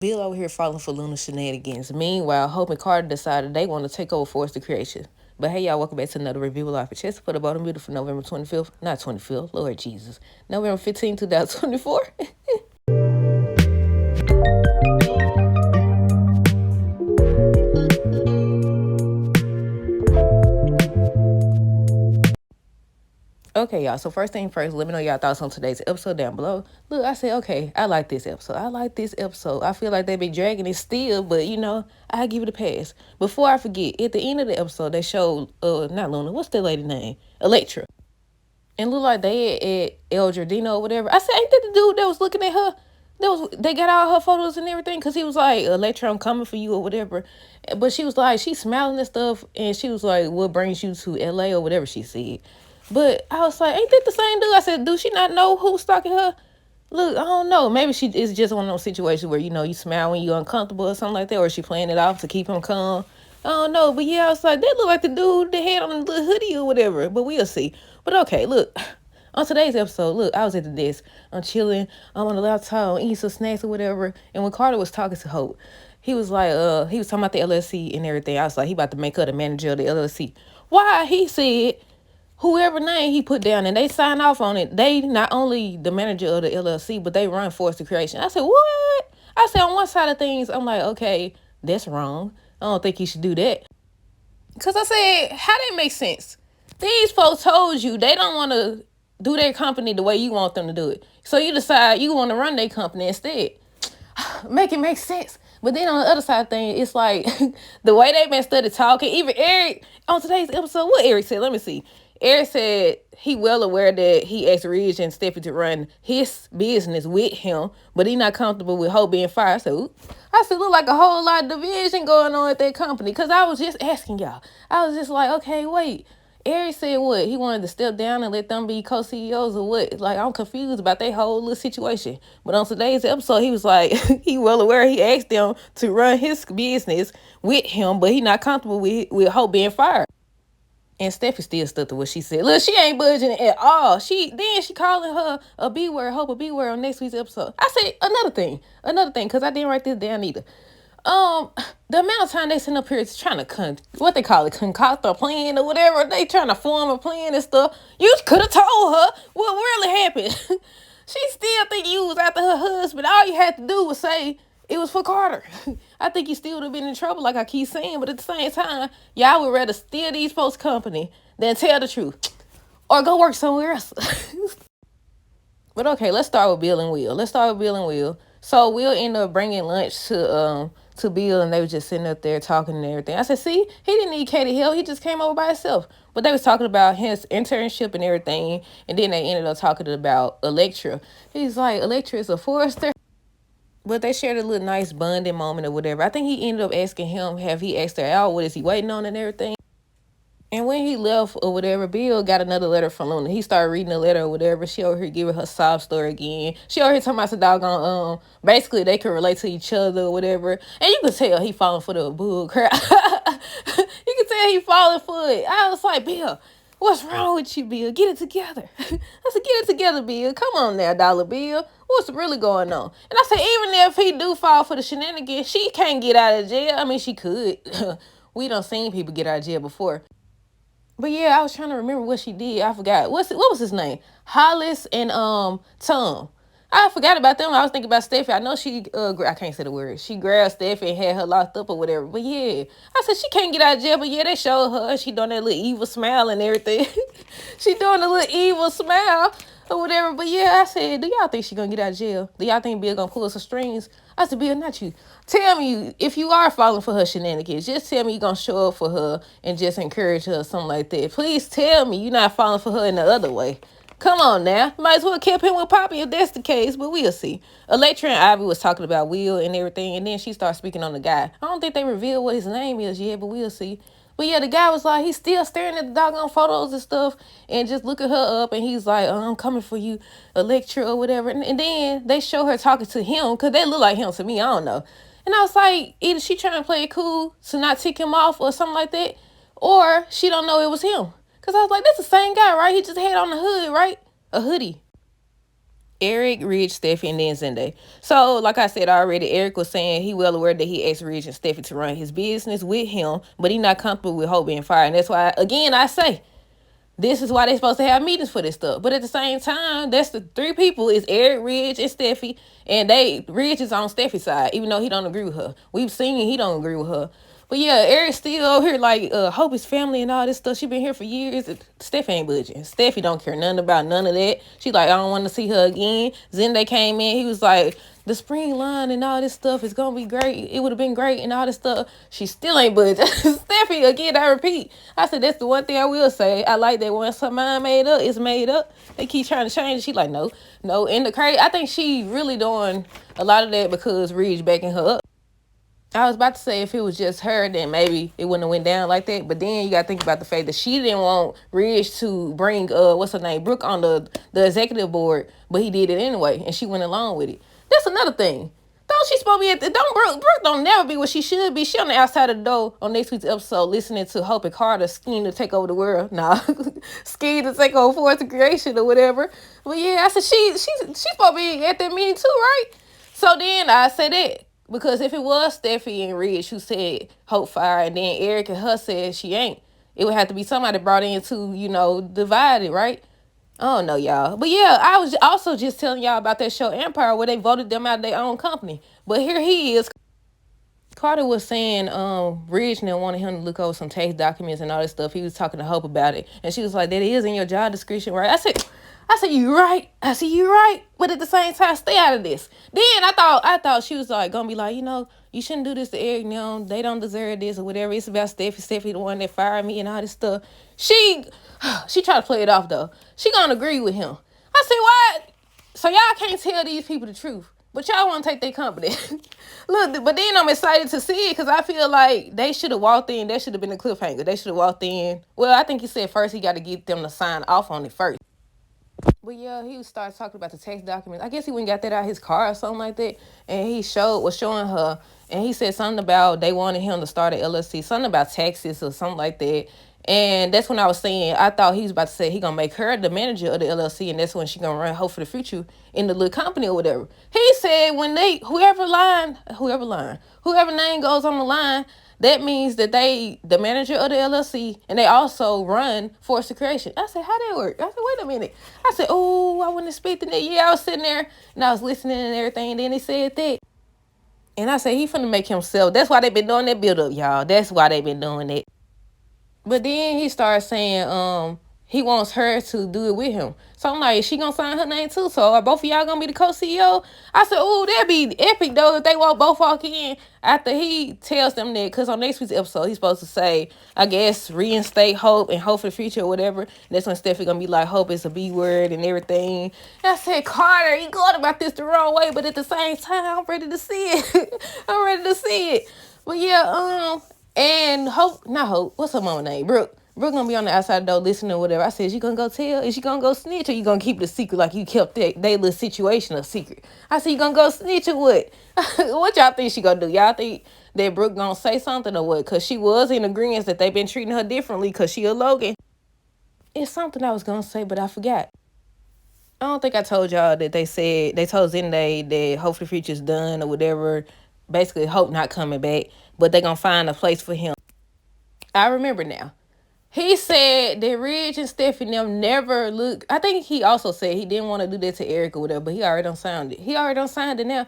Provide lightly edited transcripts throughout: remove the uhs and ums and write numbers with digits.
Bill over here falling for Luna shenanigans. Meanwhile, Hope and Carter decided they want to take over Force the Creation. But hey, y'all, welcome back to another review of Life of Chess for the bottom beautiful November 25th. Not 25th, Lord Jesus. November 15th, 2024. Okay, y'all. So first thing first, let me know y'all thoughts on today's episode down below. Look, I said, okay, I like this episode. I feel like they been dragging it still, but I give it a pass. Before I forget, at the end of the episode, they showed not Luna, what's that lady name? Electra. And look like they at El Jardino or whatever. I said, ain't that the dude that was looking at her? They got all her photos and everything, because he was like, Electra, I'm coming for you or whatever. But she was like, she's smiling and stuff, and she was like, what brings you to LA or whatever she said. But I was like, ain't that the same dude? I said, do she not know who's stalking her? Look, I don't know. Maybe she is just one of those situations where, you smile when you're uncomfortable or something like that, or is she playing it off to keep him calm? I don't know. But yeah, I was like, that look like the dude that had on the little hoodie or whatever. But we'll see. But okay, look. On today's episode, look, I was at the desk. I'm chilling. I'm on the laptop. I'm eating some snacks or whatever. And when Carter was talking to Hope, he was like, he was talking about the LLC and everything. I was like, he about to make her the manager of the LLC. Why? He said, whoever name he put down and they sign off on it, they not only the manager of the LLC, but they run Force the Creation. I said, what? I said, on one side of things, I'm like, okay, that's wrong. I don't think you should do that. Because I said, how that make sense? These folks told you they don't want to do their company the way you want them to do it. So you decide you want to run their company instead. Make it make sense. But then on the other side of things, it's like the way they been studied talking. Even Eric, on today's episode, what Eric said, let me see. Eric said he well aware that he asked Ridge and Steffi to run his business with him, but he not comfortable with Hope being fired. I said, look like a whole lot of division going on at that company. Because I was just asking y'all. I was just like, okay, wait. Eric said what? He wanted to step down and let them be co-CEOs or what? Like, I'm confused about that whole little situation. But on today's episode, he was like, he well aware he asked them to run his business with him, but he not comfortable with Hope being fired. And Steffi still stuck to what she said. Look, she ain't budging at all. She calling her a B word, Hope a B word on next week's episode. I said another thing, because I didn't write this down either. The amount of time they sitting up here is trying to concoct a plan or whatever. They trying to form a plan and stuff. You could have told her what really happened. She still think you was after her husband. All you had to do was say it was for Carter. I think you still would have been in trouble, like I keep saying. But at the same time, y'all would rather steal these folks' company than tell the truth or go work somewhere else. But okay, let's start with Bill and Will. So Will ended up bringing lunch to Bill, and they were just sitting up there talking and everything. I said, see, he didn't need Katie Hill. He just came over by himself. But they was talking about his internship and everything, and then they ended up talking about Electra. He's like, Electra is a forester. But they shared a little nice bonding moment or whatever. I think he ended up asking him, have he asked her out? What is he waiting on and everything? And when he left or whatever, Bill got another letter from Luna. He started reading the letter or whatever. She over here giving her sob story again. She over here talking about the doggone, basically they could relate to each other or whatever. And you could tell he falling for the bull crap. You could tell he falling for it. I was like, Bill, what's wrong with you, Bill? Get it together. I said, get it together, Bill. Come on now, Dollar Bill. What's really going on? And I said, even if he do fall for the shenanigans, she can't get out of jail. I mean, she could. We done seen people get out of jail before. But yeah, I was trying to remember what she did. I forgot. What was his name? Hollis and Tom. I forgot about them. I was thinking about Steffi. I know she I can't say the word. She grabbed Steffi and had her locked up or whatever. But yeah, I said she can't get out of jail. But yeah, they showed her. She doing that little evil smile and everything. She doing a little evil smile or whatever. But yeah, I said, do y'all think she gonna get out of jail? Do y'all think Bill gonna pull some strings? I said, Bill, not you. Tell me, if you are falling for her shenanigans, just tell me you're going to show up for her and just encourage her or something like that. Please tell me you're not falling for her in the other way. Come on now. Might as well keep him with Poppy if that's the case, but we'll see. Electra and Ivy was talking about Will and everything, and then she started speaking on the guy. I don't think they revealed what his name is yet, but we'll see. But yeah, the guy was like, he's still staring at the doggone photos and stuff and just looking her up. And he's like, I'm coming for you, Electra or whatever. And then they show her talking to him because they look like him to me. I don't know. And I was like, either she trying to play it cool to not tick him off or something like that, or she don't know it was him. Because I was like, that's the same guy, right? He just had on the hood, right? A hoodie. Eric, Ridge, Steffi, and then Zende. So, like I said already, Eric was saying he well aware that he asked Ridge and Steffi to run his business with him, but he not comfortable with Hope being fired. And that's why, again, I say, this is why they supposed to have meetings for this stuff. But at the same time, that's the three people is Eric, Ridge, and Steffi. And Ridge is on Steffi's side, even though he don't agree with her. We've seen he don't agree with her. But yeah, Eric's still over here like Hope is family and all this stuff. She been here for years. Steffi ain't budging. Steffi don't care nothing about none of that. She like, I don't want to see her again. Zende came in. He was like, the spring line and all this stuff is gonna be great. It would have been great and all this stuff. She still ain't budging. Steffi, again, I repeat. I said that's the one thing I will say. I like that once her mind made up, it's made up. They keep trying to change it. She like, no. And the crazy, I think she really doing a lot of that because Ridge backing her up. I was about to say if it was just her, then maybe it wouldn't have went down like that. But then you got to think about the fact that she didn't want Ridge to bring, what's her name, Brooke on the executive board, but he did it anyway, and she went along with it. That's another thing. Don't she supposed to be Brooke don't never be what she should be. She on the outside of the door on next week's episode listening to Hope and Carter scheme to take over the world. Nah, scheme to take over Force of Creation or whatever. But yeah, I said she's supposed to be at that meeting too, right? So then I say that. Because if it was Steffi and Ridge who said Hope fire and then Eric and her said she ain't, it would have to be somebody brought in to, divide it, right? I don't know, y'all. But yeah, I was also just telling y'all about that show Empire where they voted them out of their own company. But here he is. Carter was saying Ridge now wanted him to look over some tax documents and all this stuff. He was talking to Hope about it. And she was like, that is in your job description, right? I said, you right. I said, you right. But at the same time, stay out of this. Then I thought she was like gonna be like, you shouldn't do this to Eric. They don't deserve this or whatever. It's about Steffi. Steffi the one that fired me and all this stuff. She tried to play it off though. She gonna agree with him. I said, what? So y'all can't tell these people the truth. But y'all want to take their company. Look, but then I'm excited to see it because I feel like they should have walked in. That should have been a cliffhanger. They should have walked in. Well, I think he said first he got to get them to sign off on it first. But yeah, he started talking about the tax documents. I guess he went and got that out of his car or something like that. And he was showing her. And he said something about they wanted him to start an LLC. Something about taxes or something like that. And that's when I was saying, I thought he was about to say he going to make her the manager of the LLC. And that's when she going to run Hope for the Future in the little company or whatever. He said when whoever name goes on the line, that means that they the manager of the LLC and they also run Force of Creation. I said, how that work? I said, wait a minute. I said, oh, I wouldn't expect that. Yeah, I was sitting there and I was listening and everything. And then he said that. And I said, he finna make himself. That's why they been doing that build up, y'all. That's why they been doing it. But then he started saying, he wants her to do it with him. So I'm like, is she gonna sign her name too? So are both of y'all gonna be the co-CEO? I said, oh, that'd be epic though if they won't both walk in after he tells them that. Because on next week's episode, he's supposed to say, I guess, reinstate Hope and Hope for the Future or whatever. And that's when Steffi gonna be like, Hope is a B word and everything. And I said, Carter, you going about this the wrong way, but at the same time, I'm ready to see it. I'm ready to see it. But yeah, and what's her mama name? Brooke gonna be on the outside the door listening or whatever. I said, is she gonna go tell? Is she gonna go snitch or you gonna keep the secret like you kept they little situation a secret? I said, you gonna go snitch or what? What y'all think she gonna do? Y'all think that Brooke gonna say something or what? Because she was in agreement that they've been treating her differently because she a Logan. It's something I was gonna say, but I forgot. I don't think I told y'all that they told Zende that Hope for the Future's done or whatever. Basically, Hope not coming back, but they gonna find a place for him. I remember now. He said that Ridge and Steffi them never look. I think he also said he didn't want to do that to Eric or whatever, but he already done signed it. He already done signed it now.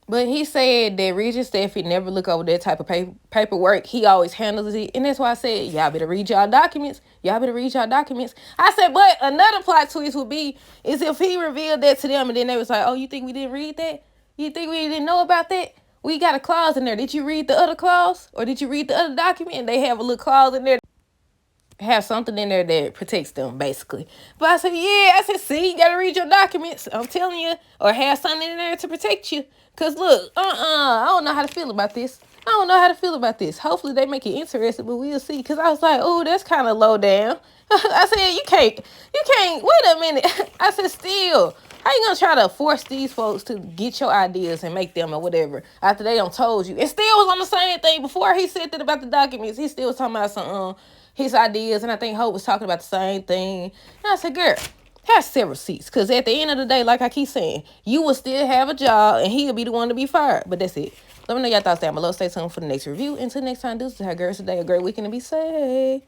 But he said that Ridge and Steffi never look over that type of paperwork. He always handles it. And that's why I said, y'all better read y'all documents. Y'all better read y'all documents. I said, but another plot twist would be is if he revealed that to them and then they was like, oh, you think we didn't read that? You think we didn't know about that? We got a clause in there. Did you read the other clause? Or did you read the other document? And they have a little clause in there. Have something in there that protects them, basically. But I said, yeah. I said, see, you got to read your documents. I'm telling you. Or have something in there to protect you. Because, look, I don't know how to feel about this. Hopefully they make it interesting, but we'll see. Because I was like, oh, that's kind of low down. I said, you can't, wait a minute. I said, still, how you going to try to force these folks to get your ideas and make them or whatever after they done told you? It still was on the same thing. Before he said that about the documents, he still was talking about some his ideas, and I think Hope was talking about the same thing. And I said, girl, Have several seats. Because at the end of the day, like I keep saying, you will still have a job and he'll be the one to be fired. But that's it. Let me know your thoughts down below. Stay tuned for the next review. Until next time, this is how girls today. A great weekend to be safe.